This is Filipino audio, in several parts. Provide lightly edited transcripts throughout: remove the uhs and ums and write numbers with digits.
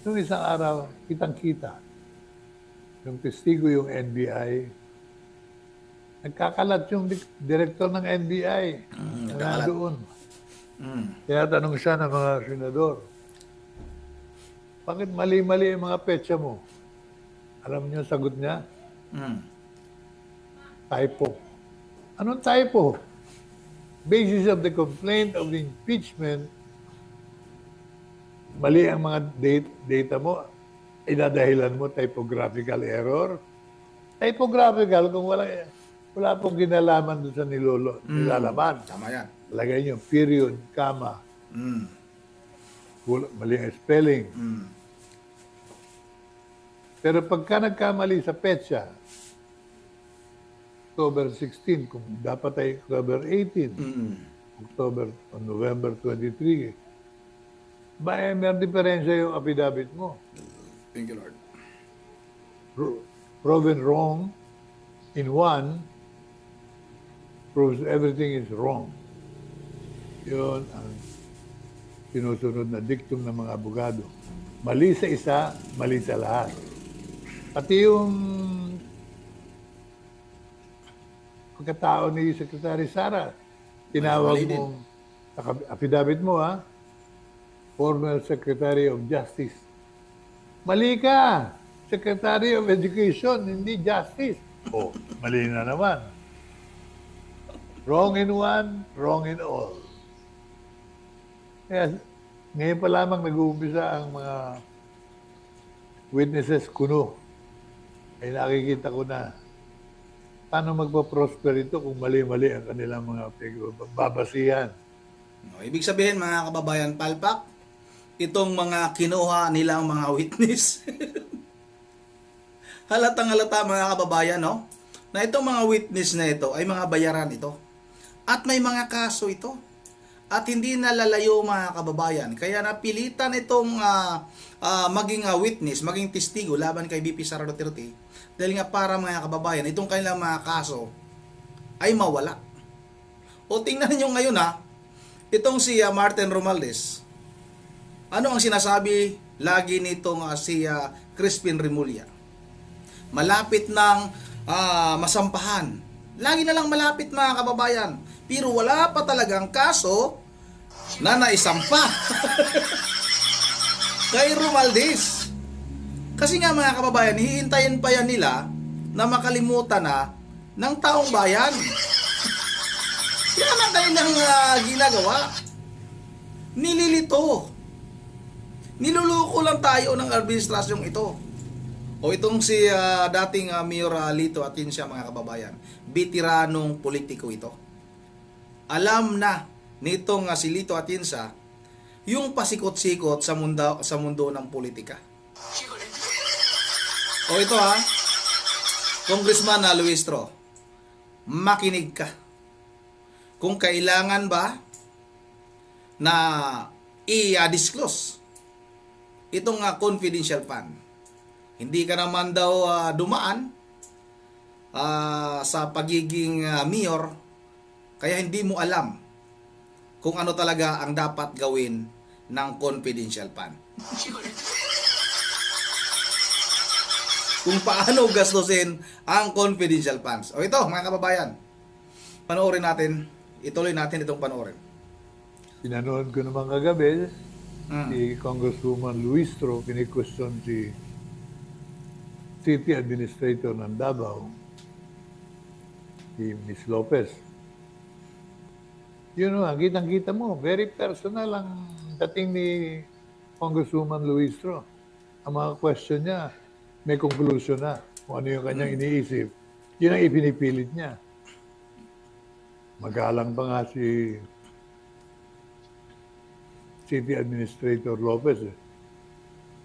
Nung isang araw, kitang-kita, yung testigo yung NBI, nagkakalat yung direktor ng NBI na nagkakalat. nandoon. Mm. Kaya tanong siya ng mga senador, bakit mali-mali ang mga petsa mo? Alam niyo ang sagot niya? Mm. Typo. Anong typo? Basis of the complaint of the impeachment, mali ang mga data mo, idadahilan mo typographical error. Typographical kung wala pong kinalaman doon sa nilalaman. Tama yan. Lagay niyo period, comma, Mm. mali ang spelling. Mm. Pero pagka nagkamali sa petsa, October 16, kung dapat ay October 18, Mm. November 23, may diferensya yung affidavit mo. Thank you, Lord. Proven wrong in one proves everything is wrong. Yun ang sinusunod na dictum ng mga abogado. Mali sa isa, mali sa lahat. Pati yung pagkatao ni Secretary Sara, tinawag Mali din. mo, affidavit mo ha, former Secretary of Justice. Mali ka! Secretary of Education, hindi Justice. Oh, mali na naman. Wrong in one, wrong in all. Kaya ngayon pa lamang nag-uumpisa ang mga witnesses kuno. Ay nakikita ko na paano magpa-prosper ito kung mali-mali ang kanilang mga babasihan. No, ibig sabihin mga kababayan palpak, itong mga kinuha nilang mga witness. Halatang halata mga kababayan, no? Na itong mga witness na ito ay mga bayaran ito. At may mga kaso ito. At hindi nalalayo mga kababayan. Kaya napilitan itong maging witness, maging testigo laban kay BP Sara Duterte. Dahil nga para mga kababayan, itong kanilang mga kaso ay mawala. O tingnan niyo ngayon itong si Martin Romualdez. Ano ang sinasabi lagi nitong si Crispin Remulla? Malapit ng masampahan. Lagi na lang malapit mga kababayan. Pero wala pa talagang kaso na naisampa kay Romualdez. Kasi nga mga kababayan, hihintayin pa yan nila na makalimutan na ng taong bayan. Yan ang kanilang ginagawa. Nililito. Niluloko lang tayo ng administrasyong ito. O itong si dating Mayor Lito Atienza mga kababayan, bitiranong politiko ito. Alam na nitong si Lito Atienza yung pasikot-sikot sa mundo ng politika. O ito Congressman Luis Tro, makinig ka. Kung kailangan ba na i-disclose itong confidential fund, hindi ka naman daw dumaan sa pagiging mayor, kaya hindi mo alam kung ano talaga ang dapat gawin ng confidential fund. Kung paano gastusin ang confidential funds. O ito, mga kababayan, panoorin natin, ituloy natin itong panoorin. Pinanood ko naman kagabi, si Congresswoman Luis Tro, kini-question si City Administrator ng Davao, si Ms. Lopez. Yun kitang-kita mo, very personal ang dating ni Congresswoman Luis Tro. Ang mga question niya, may conclusion na kung ano yung kanyang iniisip. Yun ang ipinipilit niya. Magalang pa nga si City Administrator Lopez.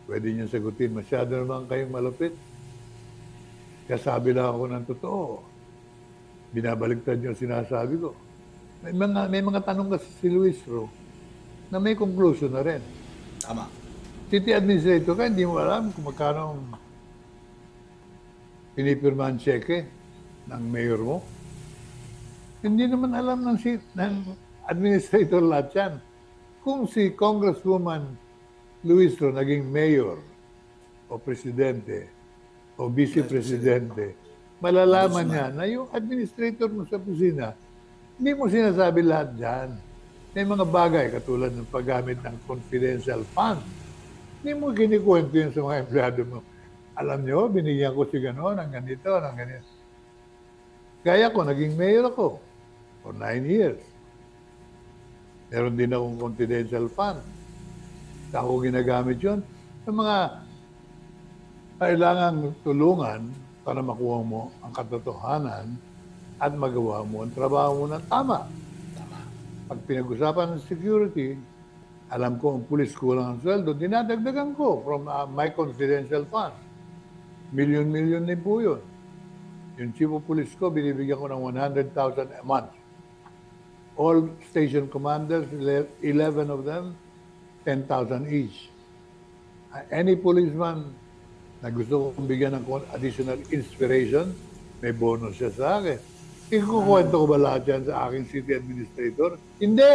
Pwede niya sagutin, masyado naman kayong malupit. Kasabi lang ako ng totoo. Binabaliktad yung sinasabi ko. May mga tanong kasi si Luis Tro na may conclusion na rin. Tama. City Administrator ka, hindi mo alam kung magkano pinipirmahan cheque ng mayor mo. Hindi naman alam ng administrator lahat yan. Kung si Congresswoman Luis Tro naging mayor o presidente o vice-presidente, malalaman niya na yung administrator mo sa kusina, hindi mo sinasabi lahat dyan. May mga bagay katulad ng paggamit ng confidential fund. Hindi mo kinikwento yun sa mga empleyado mo. Alam nyo, binigyan ko si gano'n, ng ganito, ng ganito. Kaya ko, naging mayor ako for 9 years. Meron din akong confidential fund. Saan ko ginagamit yun? Sa mga kailangang tulungan para makuha mo ang katotohanan at magawa mo ang trabaho mo ng tama. Pag pinag-usapan ng security, alam ko ang pulis kulang ang sweldo, dinadagdagan ko from my confidential fund. Milyon-milyon din po yun. Yung chief of police ko, binibigyan ko ng 100,000 a month. All station commanders, 11 of them, 10,000 each. Any policeman na gusto kong bigyan ng additional inspiration, may bonus siya sa akin. Ikukwento ko ba lahat yan sa aking city administrator? Hindi!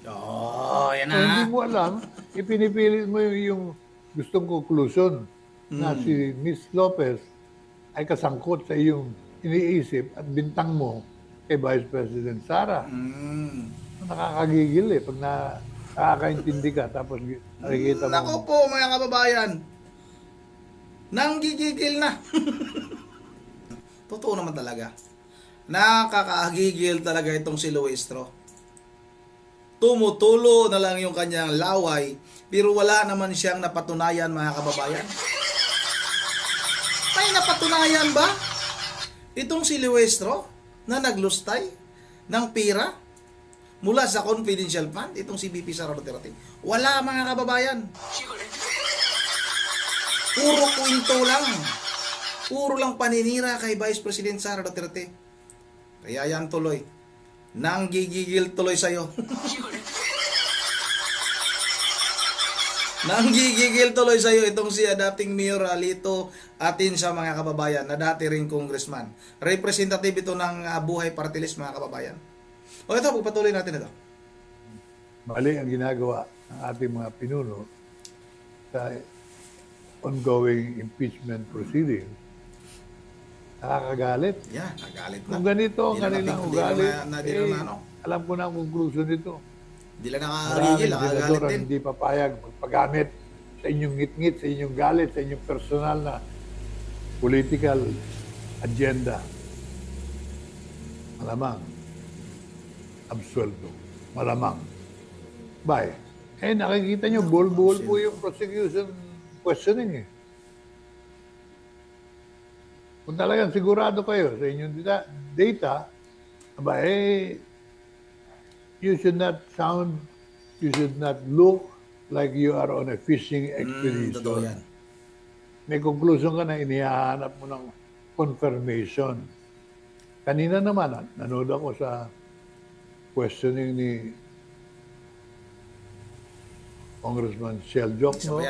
Yan Kung hindi mo alam, ipinipilit mo yung gustong conclusion na si Miss Lopez ay kasangkot sa iyong iniisip at bintang mo kay Vice President Sara. Nakakagigil pag nakakaintindi ka tapos nakikita mo. Nako po mga kababayan, nanggigigil na. Totoo naman talaga. Nakakagigil talaga itong si Luistro. Tumutulo na lang yung kanyang laway, pero wala naman siyang napatunayan mga kababayan. May napatunayan ba itong si Luistro na naglustay ng pera mula sa confidential fund, itong si VP Sara Duterte? Wala mga kababayan. Puro kwento lang. Puro lang paninira kay Vice President Sara Duterte. Kaya yan tuloy. Nanggigigil tuloy sa'yo. Nanggigigil tuloy sa'yo itong si dating Mayor Alito atin sa mga kababayan na dati rin congressman. Representative ito ng Buhay Party List mga kababayan. O ito, pagpatuloy natin ito. Mali ang ginagawa ng ating mga pinuno sa ongoing impeachment proceedings. Nakakagalit. Yeah, nagalit na. Kung ganito ang kanilang ugali, alam ko na ang conclusion nito. Hindi lang nakakagigil, nakagalit din. Hindi papayag magpagamit sa inyong ngit-ngit, sa inyong galit, sa inyong personal na political agenda. Malamang. Absueldo. Malamang. Bye. Nakikita nyo, bull-bull po yung prosecution questioning Kung talagang sigurado kayo sa inyong data, you should not look like you are on a fishing expedition. Totoo yan. May conclusion ka na inihahanap mo ng confirmation. Kanina naman, nanood ako sa questioning ni Congressman Shell Jokno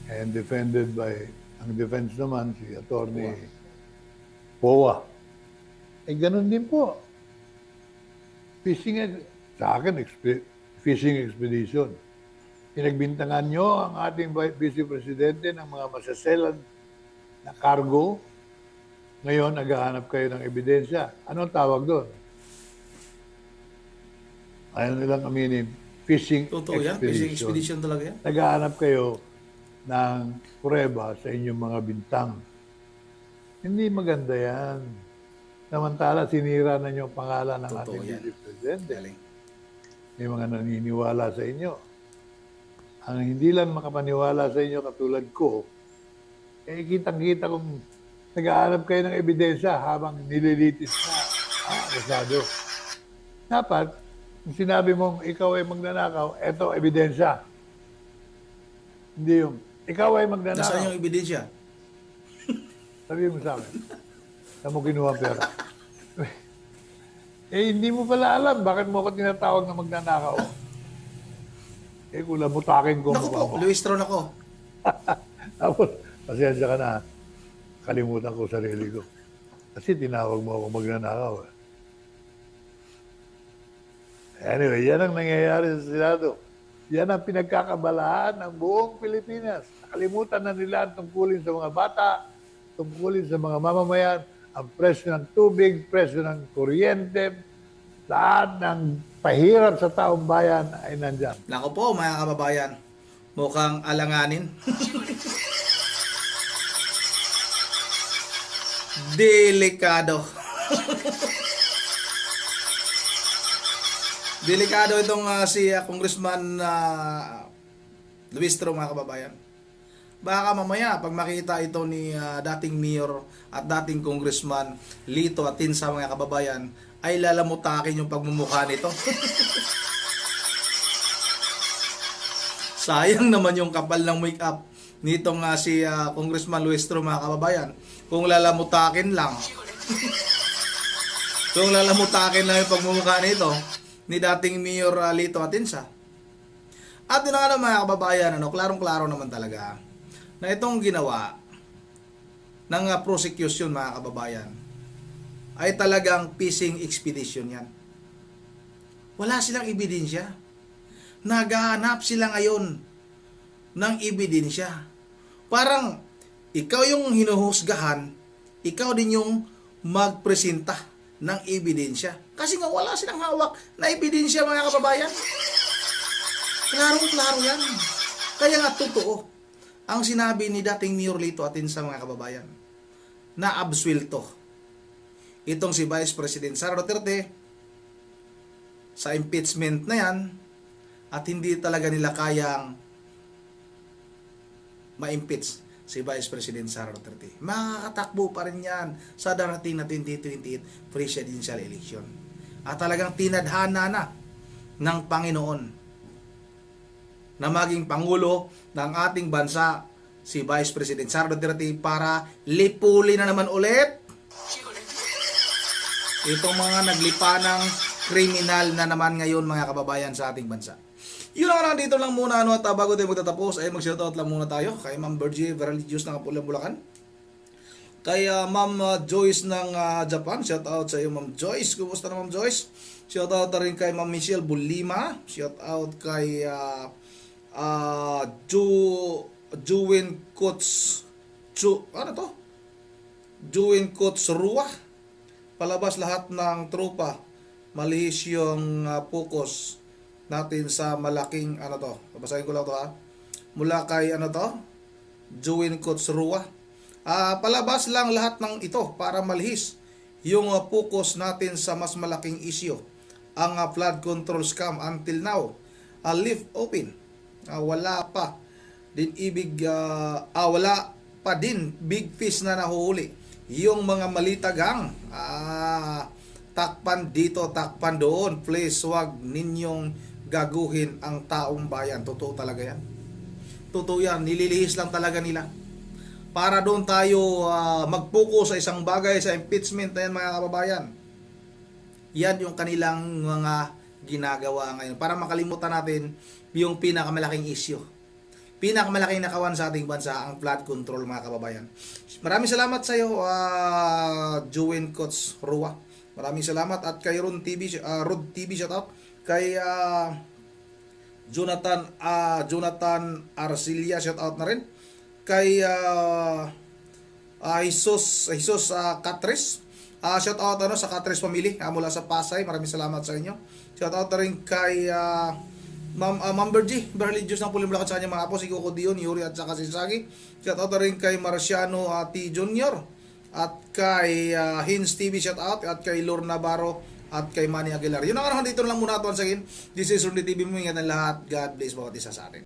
and defended by, ang defense naman, si Attorney Powa. Ganun din po. Sa akin, fishing expedition. Pinagbintangan nyo ang ating Vice Presidente ng mga masaselan na cargo. Ngayon, naghahanap kayo ng ebidensya. Anong tawag doon? Ayaw nilang aminin, fishing Totoo yan, fishing expedition talaga yan. Naghahanap kayo ng prueba sa inyong mga bintang. Hindi maganda yan. Samantala, sinira na niyo ang pangalan ng ating Vice Presidente. May mga naniniwala sa inyo. Ang hindi lang makapaniwala sa inyo katulad ko, kitang-kita kung nag-aanap kayo ng ebidensya habang nililitis na akusado. Dapat, kung sinabi mong ikaw ay magnanakaw, eto, ebidensya. Hindi yung, ikaw ay magnanakaw. Nasaan yung ebidensya? Sabihin mo sa akin, saan mo kinuha ang pera? Hindi mo pala alam, bakit mo ako tinatawag na magnanakaw? Kung lamutakin ko. Naku po, Luistro na ko. Tapos, pasensya ka na. Kalimutan ko sarili ko. Kasi tinawag mo ako magnanakaw. Anyway, yan ang nangyayari sa Senado. Yan ang pinagkakabalahan ng buong Pilipinas. Nakalimutan na nila ang tungkulin sa mga bata, tungkulin sa mga mamamayan, ang presyo ng tubig, presyo ng kuryente, lahat ng pahirap sa taong bayan ay nandyan. Nako po mga kababayan, mukhang alanganin. Delikado. Delikado itong si Congressman Luistro, mga kababayan. Baka mamaya pag makita ito ni dating mayor at dating congressman Lito Atienza, mga kababayan, ay lalamutakin yung pagmumukha nito. Sayang naman yung kapal ng make-up nitong si Congressman Luistro, mga kababayan. Kung lalamutakin lang. Kung lalamutakin lang yung pagmumukha nito ni dating Mayor Lito Atienza. At yun nga mga kababayan, klarong-klaro naman talaga na itong ginawa ng prosecution, mga kababayan, ay talagang fishing expedition yan. Wala silang ebidensya. Naghahanap sila ngayon ng ebidensya. Parang ikaw yung hinuhusgahan, ikaw din yung magpresenta ng ebidensya. Kasi nga wala silang hawak na ebidensya, mga kababayan. Klarong-klaro yan. Kaya nga totoo ang sinabi ni dating Mayor Lito Atienza, mga kababayan, na absuelto itong si Vice President Sara Duterte sa impeachment na yan at hindi talaga nila kayang ma-impeach si Vice President Sara Duterte. Makakatakbo pa rin yan sa darating na 2028 presidential election. At talagang tinadhana na ng Panginoon na maging Pangulo ng ating bansa si Vice President Sara Duterte para lipulin na naman ulit itong mga naglipanang kriminal na naman ngayon, mga kababayan, sa ating bansa. Yun lang, dito lang muna, at bago tayo magtatapos ay mag-shoutout lang muna tayo kay Ma'am Virgie Veraligius ng Apula, Bulacan, kay Ma'am Joyce ng Japan. Shoutout sa iyo, Ma'am Joyce. Kumusta na, Ma'am Joyce? Shoutout na rin kay Ma'am Michelle Bulima. Shoutout kay Juwin Coats Juwin Coats Rua. Palabas lahat ng tropa, malihis yung focus natin sa malaking babasahin ko lang to mula kay Juwin Coats Rua. Palabas lang lahat ng ito para malihis yung focus natin sa mas malaking issue, ang flood control scam. Until now, lift open, wala pa din big fish na nahuhuli. Yung mga malitagang takpan dito, takpan doon, please wag ninyong gaguhin ang taong bayan. Totoo talaga yan. Totoo yan. Nililihis lang talaga nila para doon tayo mag-focus sa isang bagay, sa impeachment na yan, mga kababayan. Yan yung kanilang mga ginagawa ngayon para makalimutan natin yung pinakamalaking issue, pinakamalaking nakawan sa ating bansa, ang flood control, mga kababayan. Maraming salamat sa iyo, Juwin Coats Rua. Maraming salamat. At kay Rod TV shoutout. Kay Jonathan Arcilia, shoutout na rin. Kay Jesus Catres, shoutout sa Catres family mula sa Pasay. Maraming salamat sa inyo. Shoutout na rin kay Ma'am Virgie Veraligius ng Pulim Bulacan, sa kanyang mga apo, si Coco Dion, Yuri at saka si Sagi. Shoutout na rin kay Marciano T. Jr. at kay Hins TV, shoutout, at kay Lorna Navarro at kay Manny Aguilar. Yun ang dito lang muna ito. This is Rudy TV. Mga ng lahat. God bless bawat isa sa atin.